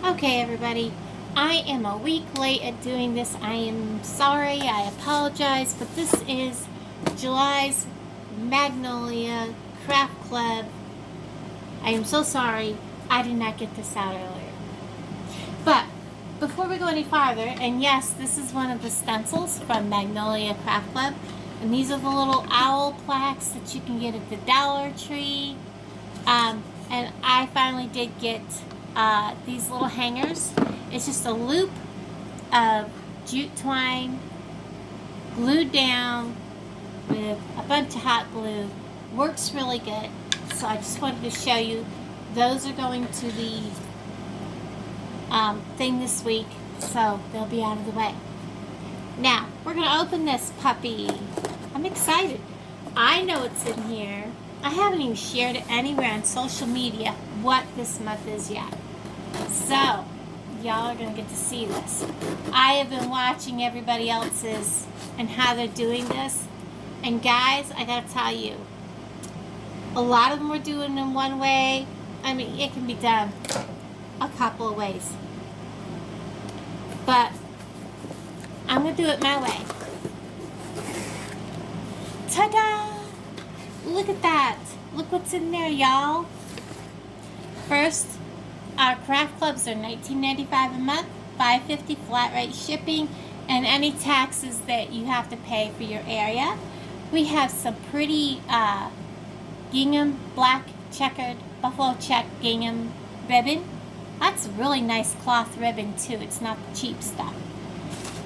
Okay, everybody, I am a week late at doing this. I am sorry, I apologize, but this is July's Magnolia Craft Club. I am so sorry I did not get this out earlier. But before we go any farther, and yes, this is one of the stencils from Magnolia Craft Club, and these are the little owl plaques that you can get at the Dollar Tree. And I finally did get these little hangers. It's just a loop of jute twine glued down with a bunch of hot glue. Works really good. So I just wanted to show you. Those are going to the thing this week, so they'll be out of the way. Now, we're going to open this puppy. I'm excited. I know what's in here. I haven't even shared it anywhere on social media what this month is yet. So, y'all are going to get to see this. I have been watching everybody else's and how they're doing this. And guys, I got to tell you, a lot of them are doing them one way. I mean, it can be done a couple of ways. But I'm going to do it my way. Ta-da! Look at that. Look what's in there, y'all. First, our craft clubs are $19.95 a month, $5.50 flat rate shipping, and any taxes that you have to pay for your area. We have some pretty gingham, black checkered, buffalo check gingham ribbon. That's really nice cloth ribbon too. It's not the cheap stuff.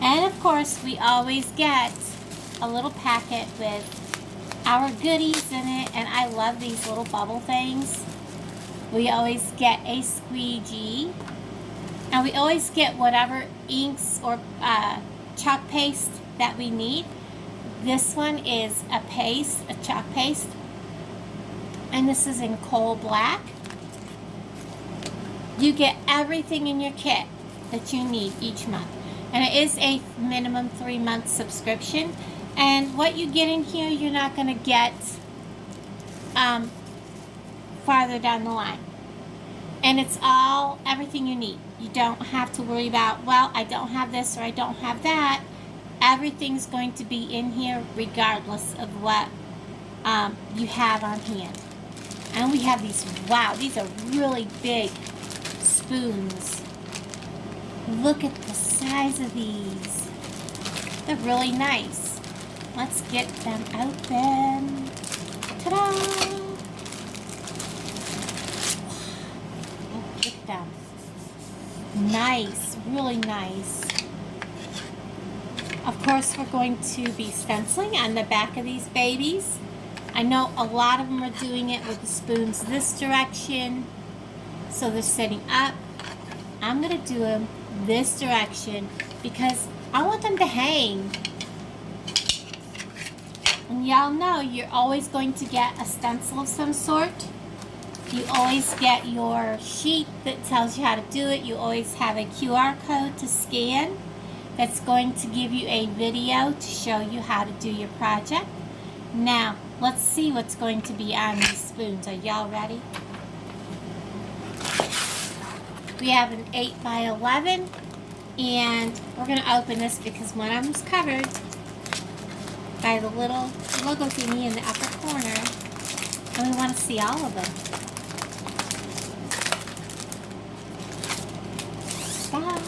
And of course, we always get a little packet with our goodies in it, and I love these little bubble things. We always get a squeegee, and we always get whatever inks or chalk paste that we need. This one is a chalk paste, and this is in coal black. You get everything in your kit that you need each month, and it is a minimum 3-month subscription. And what you get in here, you're not going to get farther down the line. And it's everything you need. You don't have to worry about, well, I don't have this or I don't have that. Everything's going to be in here regardless of what you have on hand. And we have these, wow, these are really big spoons. Look at the size of these. They're really nice. Let's get them open. Ta-da! Oh, look at them. Nice, really nice. Of course, we're going to be stenciling on the back of these babies. I know a lot of them are doing it with the spoons this direction, so they're sitting up. I'm going to do them this direction because I want them to hang. And y'all know you're always going to get a stencil of some sort. You always get your sheet that tells you how to do it. You always have a QR code to scan that's going to give you a video to show you how to do your project. Now, let's see what's going to be on these spoons. Are y'all ready? We have an 8x11, and we're going to open this because one of them's covered by the little logo thingy in the upper corner, and we want to see all of them. Bye.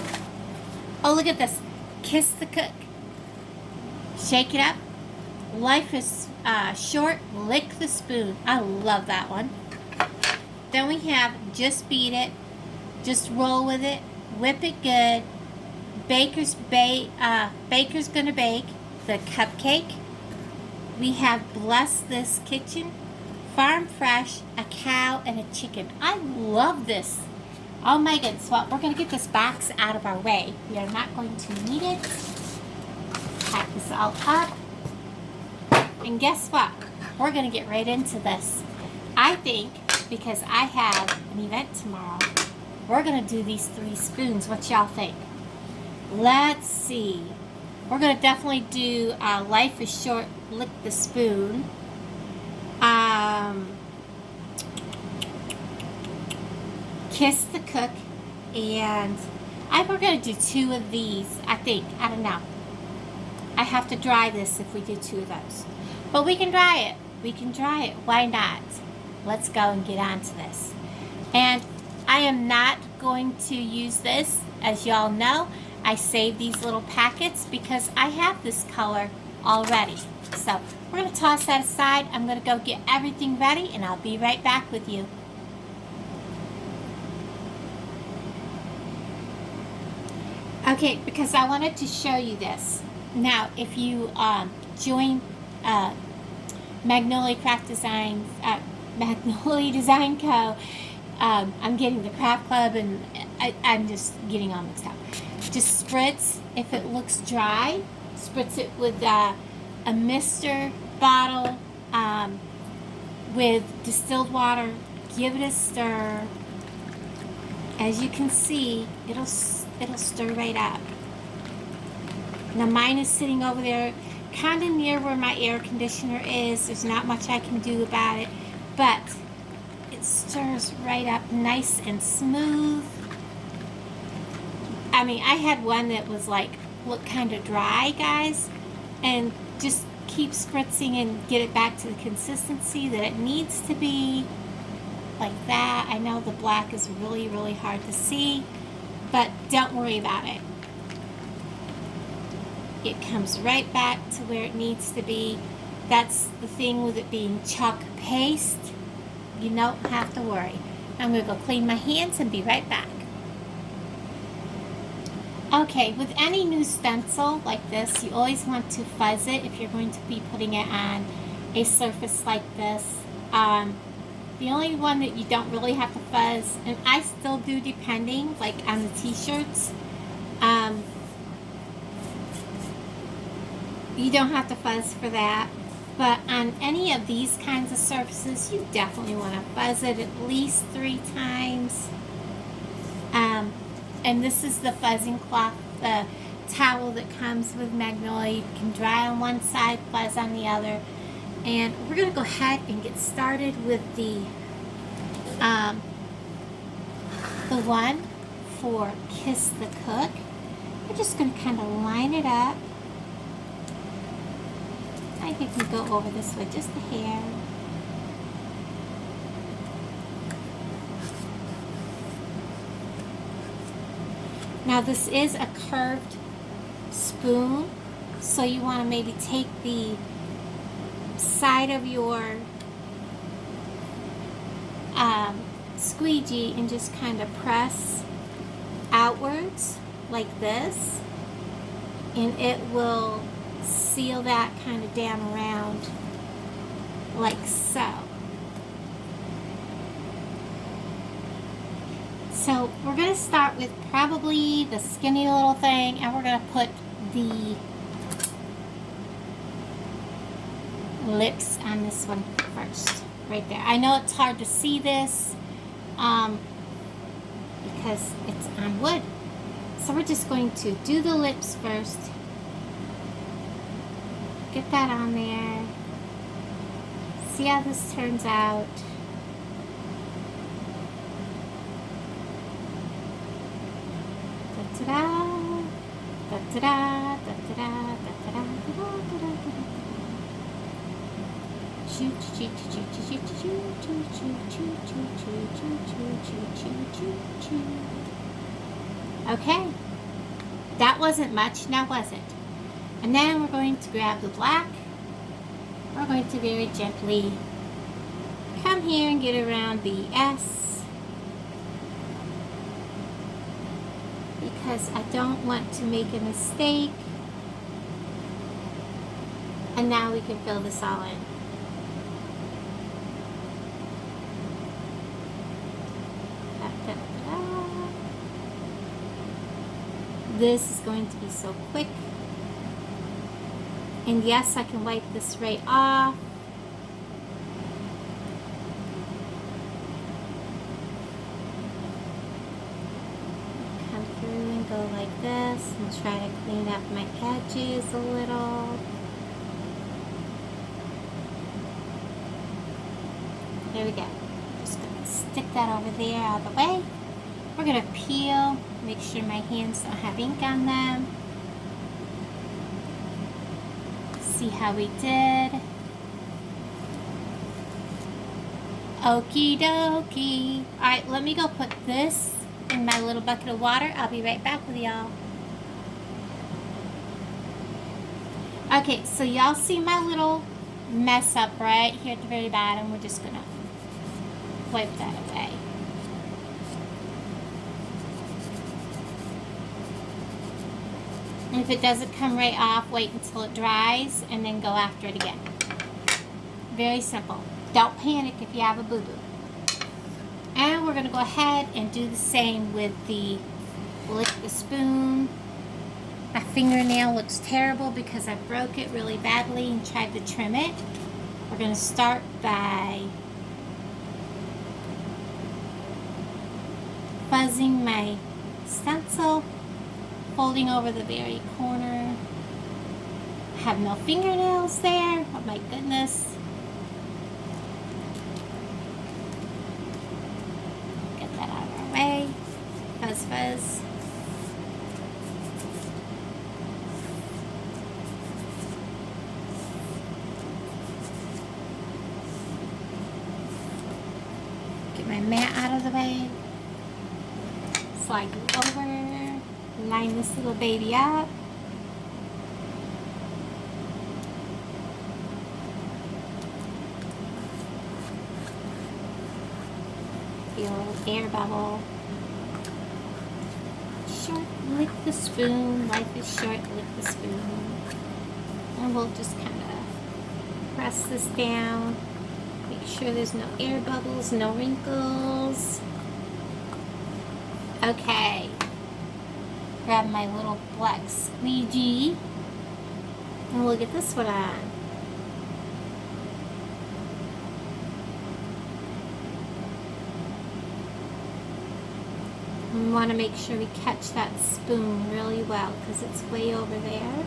Oh, look at this. Kiss the cook. Shake it up. Life is short. Lick the spoon. I love that one. Then we have just beat it. Just roll with it. Whip it good. Baker's gonna bake the cupcake. We have Bless This Kitchen, Farm Fresh, a cow, and a chicken. I love this. Oh my goodness. Well, we're going to get this box out of our way. We are not going to need it. Pack this all up. And guess what? We're going to get right into this. I think, because I have an event tomorrow, we're going to do these 3 spoons. What y'all think? Let's see. We're going to definitely do Life is Short, Lick the Spoon. Kiss the Cook, And we're going to do 2 of these, I think. I don't know. I have to dry this if we do 2 of those. But we can dry it. We can dry it. Why not? Let's go and get on to this. And I am not going to use this. As y'all know, I save these little packets because I have this color already. So we're going to toss that aside. I'm going to go get everything ready and I'll be right back with you. Okay, because I wanted to show you this. Now, if you join Magnolia Craft Design, Magnolia Design Co., I'm getting the craft club and I'm just getting all mixed up. Just spritz, if it looks dry, spritz it with a mister bottle with distilled water. Give it a stir. As you can see, it'll stir right up. Now mine is sitting over there kind of near where my air conditioner is. There's not much I can do about it, but it stirs right up nice and smooth. I mean, I had one that was like, look kind of dry, guys, and just keep spritzing and get it back to the consistency that it needs to be, like that. I know the black is really, really hard to see, but don't worry about it. It comes right back to where it needs to be. That's the thing with it being chalk paste. You don't have to worry. I'm going to go clean my hands and be right back. Okay, with any new stencil like this, you always want to fuzz it if you're going to be putting it on a surface like this. The only one that you don't really have to fuzz, and I still do depending, like on the t-shirts, you don't have to fuzz for that. But on any of these kinds of surfaces, you definitely want to fuzz it at least 3 times. And this is the fuzzing cloth, the towel that comes with Magnolia. You can dry on one side, fuzz on the other. And we're going to go ahead and get started with the one for Kiss the Cook. We're just going to kind of line it up. I think we go over this way just a hair. Now this is a curved spoon, so you want to maybe take the side of your squeegee and just kind of press outwards like this, and it will seal that kind of down around like so. So we're going to start with probably the skinny little thing, and we're going to put the lips on this one first, right there. I know it's hard to see this because it's on wood. So we're just going to do the lips first. Get that on there. See how this turns out. Da-da-da, da-da-da, da-da-da, da-da-da, da-da-da. Choo choo choo choo choo choo choo choo choo choo choo choo choo choo choo. Okay, that wasn't much, now was it? And then we're going to grab the black. We're going to very gently come here and get around the S, because I don't want to make a mistake. And now we can fill this all in. This is going to be so quick. And yes, I can wipe this right off. Come through and go like this and try to clean up my edges a little. There we go. Just going to stick that over there out of the way. We're going to peel, make sure my hands don't have ink on them. See how we did. Okie dokie. Alright, let me go put this in my little bucket of water. I'll be right back with y'all. Okay, so y'all see my little mess up right here at the very bottom. We're just going to wipe that away. And if it doesn't come right off, wait until it dries and then go after it again. Very simple. Don't panic if you have a boo-boo. And we're going to go ahead and do the same with the lick the spoon. My fingernail looks terrible because I broke it really badly and tried to trim it. We're going to start by fuzzing my stencil, folding over the very corner. I have no fingernails there. Oh my goodness. Get that out of our way. Fuzz, fuzz. Get my mat out of the way. Slide it over. Line this little baby up. Feel a little air bubble. Short, lick the spoon. Life is short, lick the spoon. And we'll just kind of press this down. Make sure there's no air bubbles, no wrinkles. Okay. Grab my little black squeegee. And we'll get this one on. We want to make sure we catch that spoon really well because it's way over there.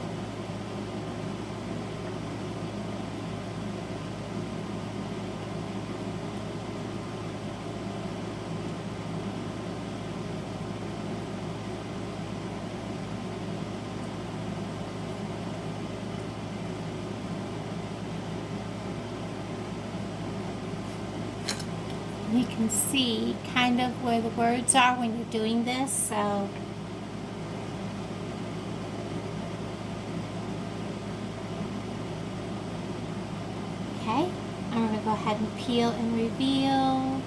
You can see kind of where the words are when you're doing this, so okay, I'm going to go ahead and peel and reveal.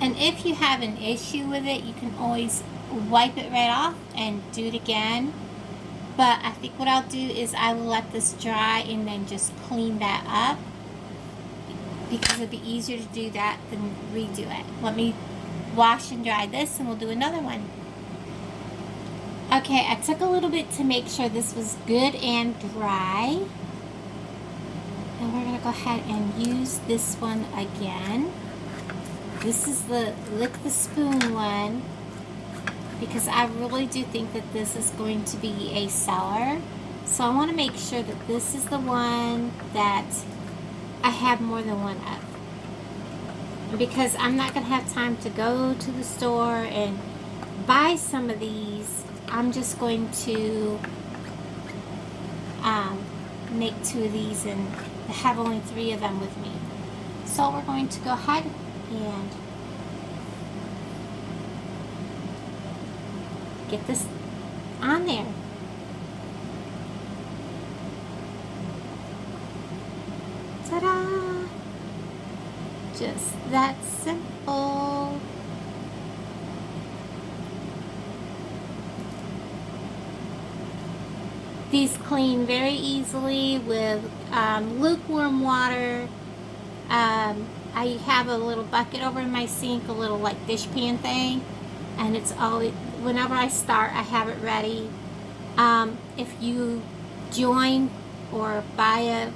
And if you have an issue with it, you can always wipe it right off and do it again. But I think what I'll do is I will let this dry and then just clean that up, because it'd be easier to do that than redo it. Let me wash and dry this and we'll do another one. Okay, I took a little bit to make sure this was good and dry. And we're gonna go ahead and use this one again. This is the lick the spoon one, because I really do think that this is going to be a seller. So I wanna make sure that this is the one that I have more than one of, because I'm not going to have time to go to the store and buy some of these. I'm just going to make 2 of these and have only 3 of them with me. So we're going to go ahead and get this on there. Ta-da! Just that simple. These clean very easily with lukewarm water. I have a little bucket over in my sink, a little like dishpan thing, and it's always, whenever I start, I have it ready. If you join or buy a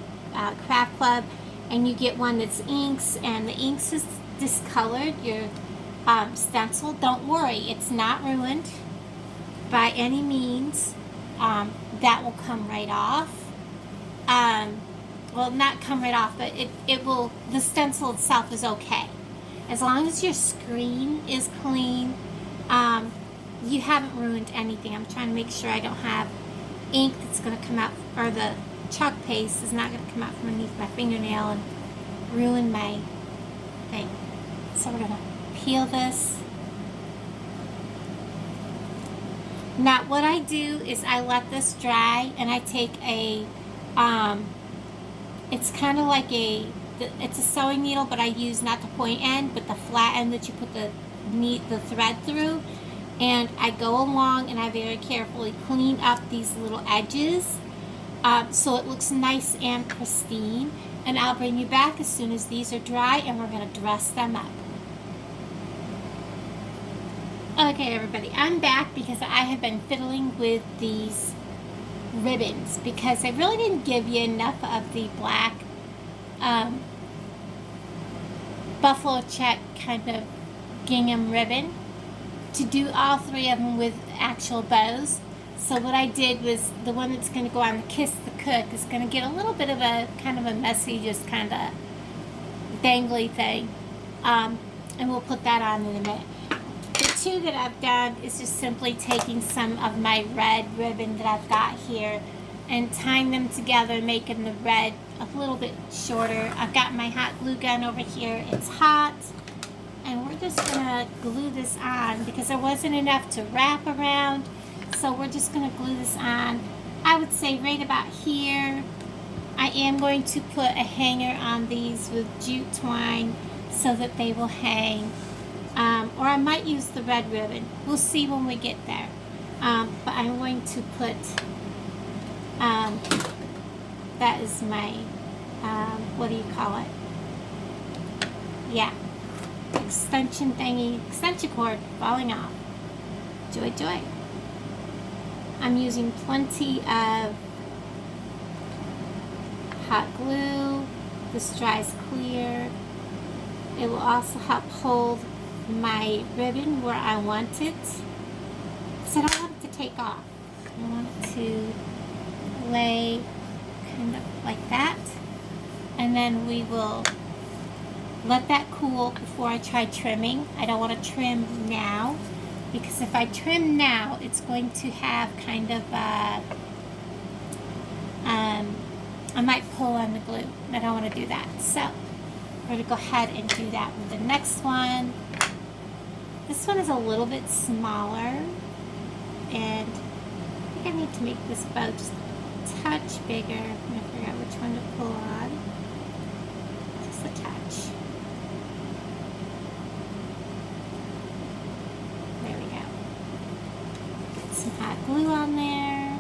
craft club and you get one that's inks and the inks is discolored, your stencil, don't worry, it's not ruined by any means. That will come right off. Well, not come right off, but it will, the stencil itself is okay. As long as your screen is clean, you haven't ruined anything. I'm trying to make sure I don't have ink that's going to come out, or the chalk paste is not going to come out from underneath my fingernail and ruin my thing. So we're going to peel this. Now what I do is I let this dry, and I take a, it's kind of like it's a sewing needle, but I use not the point end, but the flat end that you put the thread through. And I go along and I very carefully clean up these little edges so it looks nice and pristine. And I'll bring you back as soon as these are dry, and we're going to dress them up. Okay, everybody, I'm back because I have been fiddling with these ribbons because I really didn't give you enough of the black buffalo check kind of gingham ribbon to do all three of them with actual bows. So what I did was, the one that's going to go on the Kiss the Cook is going to get a little bit of a kind of a messy, just kind of dangly thing, and we'll put that on in a minute. The two that I've done is just simply taking some of my red ribbon that I've got here and tying them together, making the red a little bit shorter. I've got my hot glue gun over here. It's hot. And we're just going to glue this on because there wasn't enough to wrap around. So we're just going to glue this on. I would say right about here. I am going to put a hanger on these with jute twine so that they will hang. Or I might use the red ribbon. We'll see when we get there. But I'm going to put, that is my, what do you call it? Yeah. Extension thingy, extension cord falling off. Joy, joy. I'm using plenty of hot glue. This dries clear. It will also help hold my ribbon where I want it, because I don't want it to take off. I want it to lay kind of like that, and then we will let that cool before I try trimming. I don't want to trim now, because if I trim now, it's going to have kind of a, I might pull on the glue, and I don't want to do that. So we're going to go ahead and do that with the next one. This one is a little bit smaller, and I think I need to make this bow just a touch bigger. I'm going to figure out which one to pull on. Just a touch. There we go. Get some hot glue on there.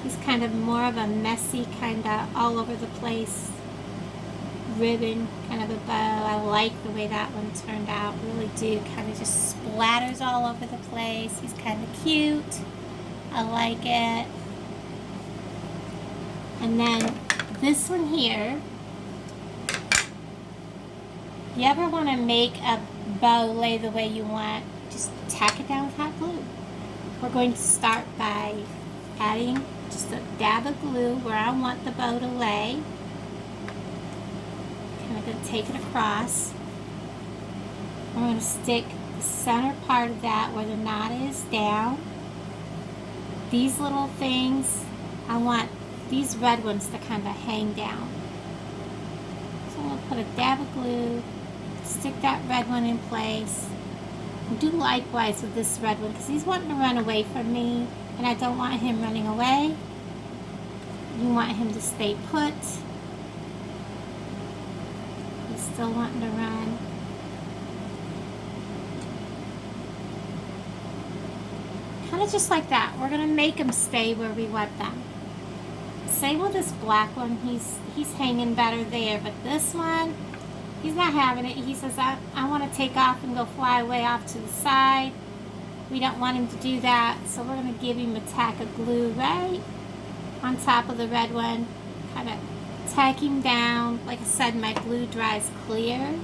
It's kind of more of a messy, kind of all over the place ribbon, kind of a bow. I like the way that one turned out, really do. Kind of just splatters all over the place. He's kind of cute. I like it. And then this one here, if you ever want to make a bow lay the way you want, just tack it down with hot glue. We're going to start by adding just a dab of glue where I want the bow to lay. Kind of going to take it across. I'm going to stick the center part of that where the knot is down. These little things, I want these red ones to kind of hang down. So I'm going to put a dab of glue, stick that red one in place. And do likewise with this red one, because he's wanting to run away from me, and I don't want him running away. You want him to stay put. He's still wanting to run. Kind of just like that. We're going to make him stay where we want them. Same with this black one. He's hanging better there, but this one, he's not having it. He says, I want to take off and go fly away off to the side. We don't want him to do that, so we're going to give him a tack of glue right on top of the red one. Kind of tack him down. Like I said, my glue dries clear.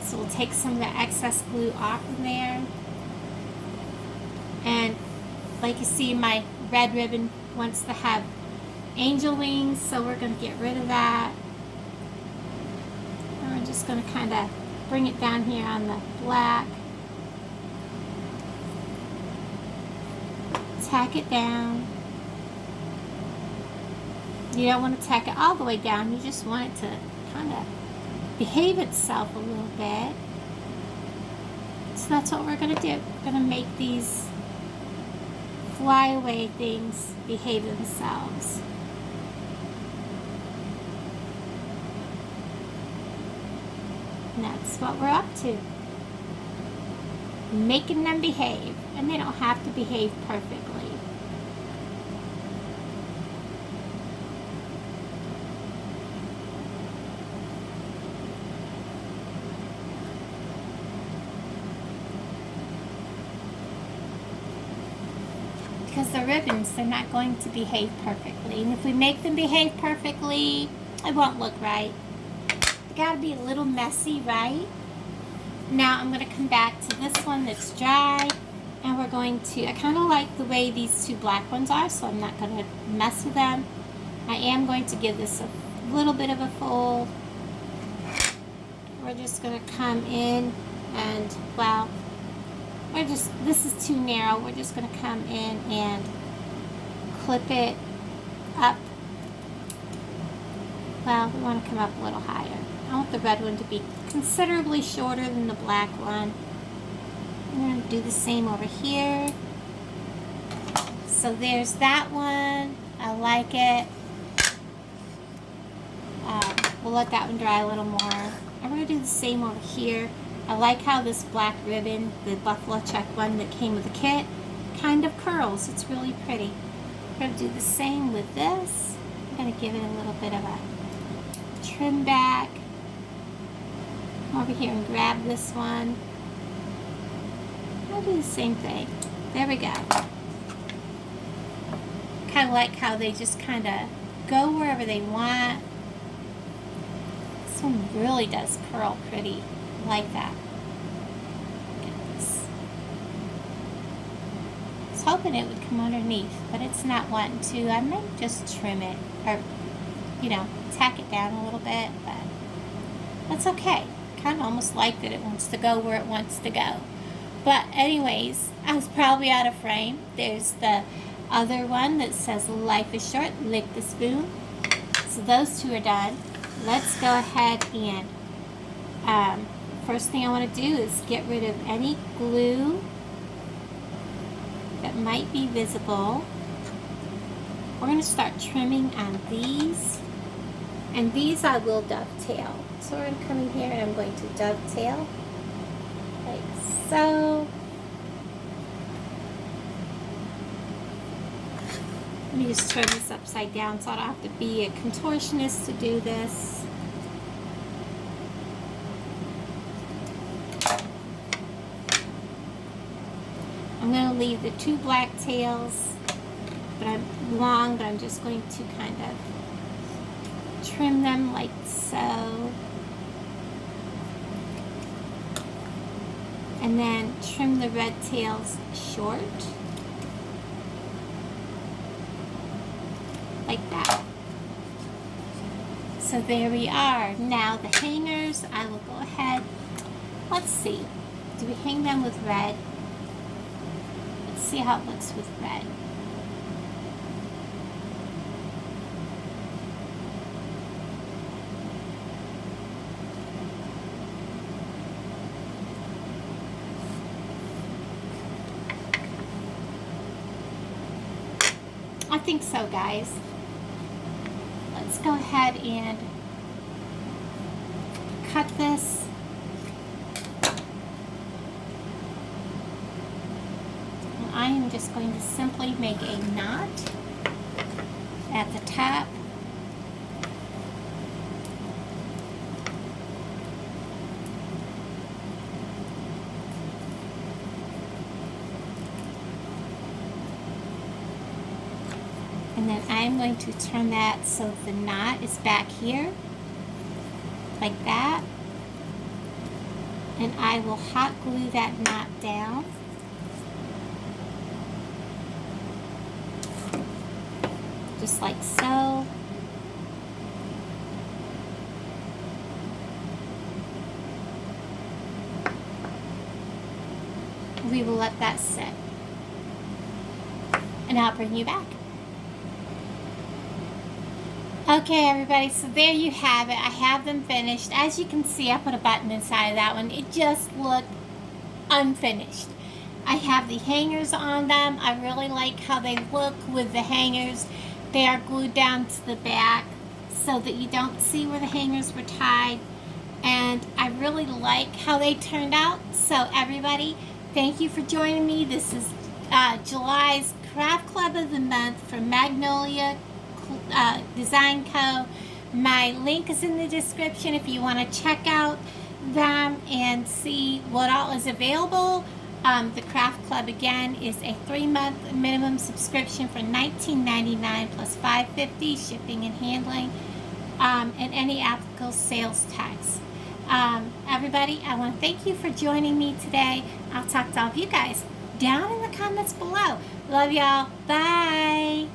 So we'll take some of the excess glue off of there. And Like you see, my red ribbon wants to have angel wings, so we're going to get rid of that. And we're just going to kind of bring it down here on the black. Tack it down. You don't want to tack it all the way down, you just want it to kind of behave itself a little bit. So that's what we're going to do. We're going to make these flyaway things behave themselves. And that's what we're up to. Making them behave. And they don't have to behave perfectly. Because the ribbons, they're not going to behave perfectly. And if we make them behave perfectly, it won't look right. They gotta be a little messy, right? Now I'm going to come back to this one that's dry. And we're going to, I kind of like the way these two black ones are, so I'm not going to mess with them. I am going to give this a little bit of a fold. We're just going to come in and, well, this is too narrow. We're just going to come in and clip it up. Well, we want to come up a little higher. I want the red one to be considerably shorter than the black one. I'm going to do the same over here. So there's that one. I like it. We'll let that one dry a little more. I'm going to do the same over here. I like how this black ribbon, the buffalo check one that came with the kit, kind of curls. It's really pretty. I'm going to do the same with this. I'm going to give it a little bit of a trim back. Come over here and grab this one. I'll do the same thing. There we go. Kind of like how they just kind of go wherever they want. This one really does curl pretty. I like that. Look at this. I was hoping it would come underneath, but it's not wanting to. I might just trim it, or, you know, tack it down a little bit, but that's okay. Kind of almost like that it wants to go where it wants to go. But anyways, I was probably out of frame. There's the other one that says life is short, lick the spoon. So those two are done. Let's go ahead and first thing I want to do is get rid of any glue that might be visible. We're going to start trimming on these, and these I will dovetail. So we're going to come in here and I'm going to dovetail like so. Let me just turn this upside down so I don't have to be a contortionist to do this. I'm going to leave the two black tails, but I'm just going to kind of trim them like so. And then trim the red tails short. Like that. So there we are. Now the hangers, I will go ahead. Let's see. Do we hang them with red? Let's see how it looks with red. I think so, guys. Let's go ahead and cut this. And I am just going to simply make a knot at the top. And then I'm going to turn that so the knot is back here, like that. And I will hot glue that knot down. just like so. We will let that sit. And I'll bring you back. Okay, everybody, so there you have it. I have them finished. As you can see, I put a button inside of that one. It just looked unfinished. I have the hangers on them. I really like how they look with the hangers. They are glued down to the back so that you don't see where the hangers were tied. And I really like how they turned out. So everybody, thank you for joining me. This is July's Craft Club of the Month from Magnolia Design Co. My link is in the description if you want to check out them and see what all is available. The Craft Club again is a 3-month minimum subscription for $19.99 plus $5.50 shipping and handling, and any applicable sales tax. Everybody, I want to thank you for joining me today. I'll talk to all of you guys down in the comments below. Love y'all. Bye.